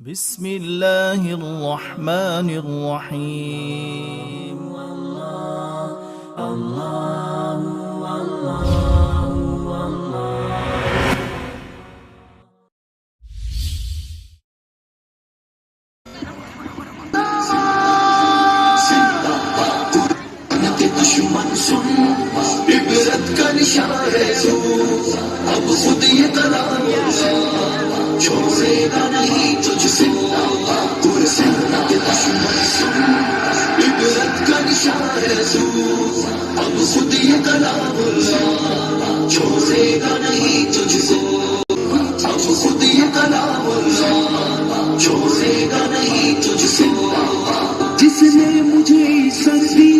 بسم اللہ الرحمن الرحیم دشمن سن عبرت کا نشان ہے تو اب خود یہ کلام چھوڑے گا نہیں تجھ سے کے دشمن سن عبرت کا نشان ہے تو اب خود یہ کلام چھوڑے گا نہیں تجھ سے اب خود یہ کلام چھوڑے گا نہیں تجھ سے جس نے مجھے سردی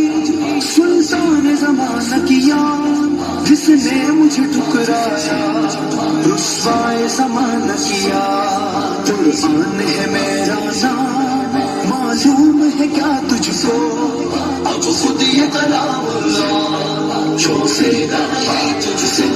سلطان زمانہ کیا جس نے مجھے ٹھکرایا رسوائے زمانہ کیا قرآن ہے میرا نام معلوم ہے کیا تجھ کو اب خود یہ کلام چھوڑے گا نہیں تجھ سے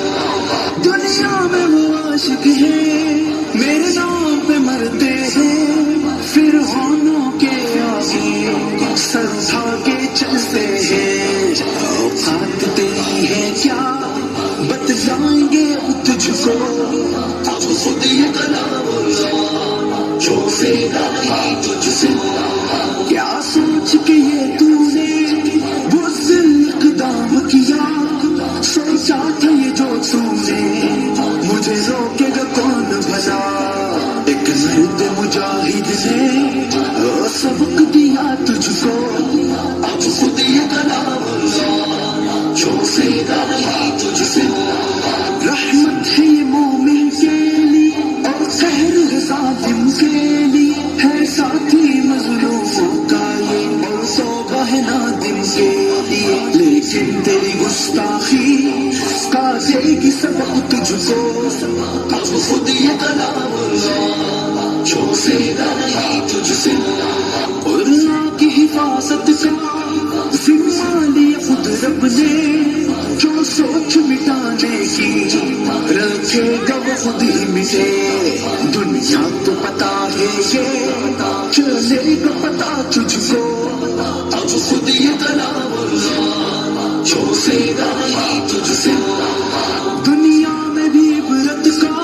دنیا میں وہ عاشق ہیں میرے نام پہ مرتے ہیں فرعونوں کے آگے سر اٹھا کے چلتے ہیں اوقات تیری ہے کیا بتلائیں گے تجھ کو اب خود یہ کلام چھوڑے گا نہیں تجھ سے کیا سوچ کے یہ تو نے وہ اقدام کیا سوچا تھا یہ جو تو نے مجھے روکے گا کون بھلا ایک مرد مجاہد نے سبق دیا تجھ کو اب خود یہ کلام چھوڑے گا نہیں تجھ سے رحمت ہے یہ مومن کے لیے اور قہر ہے ظالم کے لیے ہے ساتھی مظلوموں کا یہ اور توبہ ہے نادم کے لیے لیکن تیری گستاخی کا دے گی سبق تجھ کو اب خود یہ کلام چھوڑے گا نہیں تجھ سے قرآن کی حفاظت کا ذمہ لیا خود رب نے جو سوچ مٹانے کی رکھے گا وہ خود ہی مٹے دنیا تو پتا ہے یہ چلے گا پتا تجھ کو اب خود یہ کلام چھوڑے گا نہیں تجھ سے دنیا میں بھی عبرت کا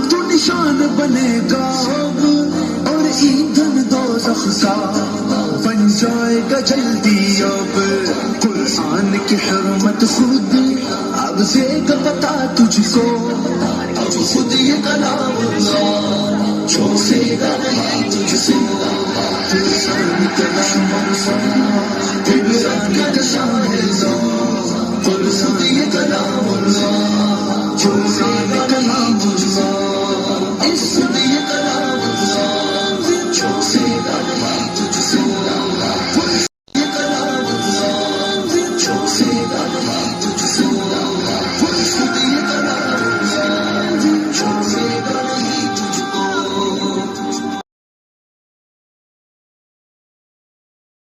تو نشان بنے گا اور ایندھن دوزخ کا بن جائے گا جلدی اب قرآن کی حرمت خود اب دے گا پتا تجھ کو اب خود یہ کلام چھوڑے گا نہیں تجھ سے قرآن کا نام عبرت کا نشان ہے قرآن یہ کلام چھوڑے گا نہیں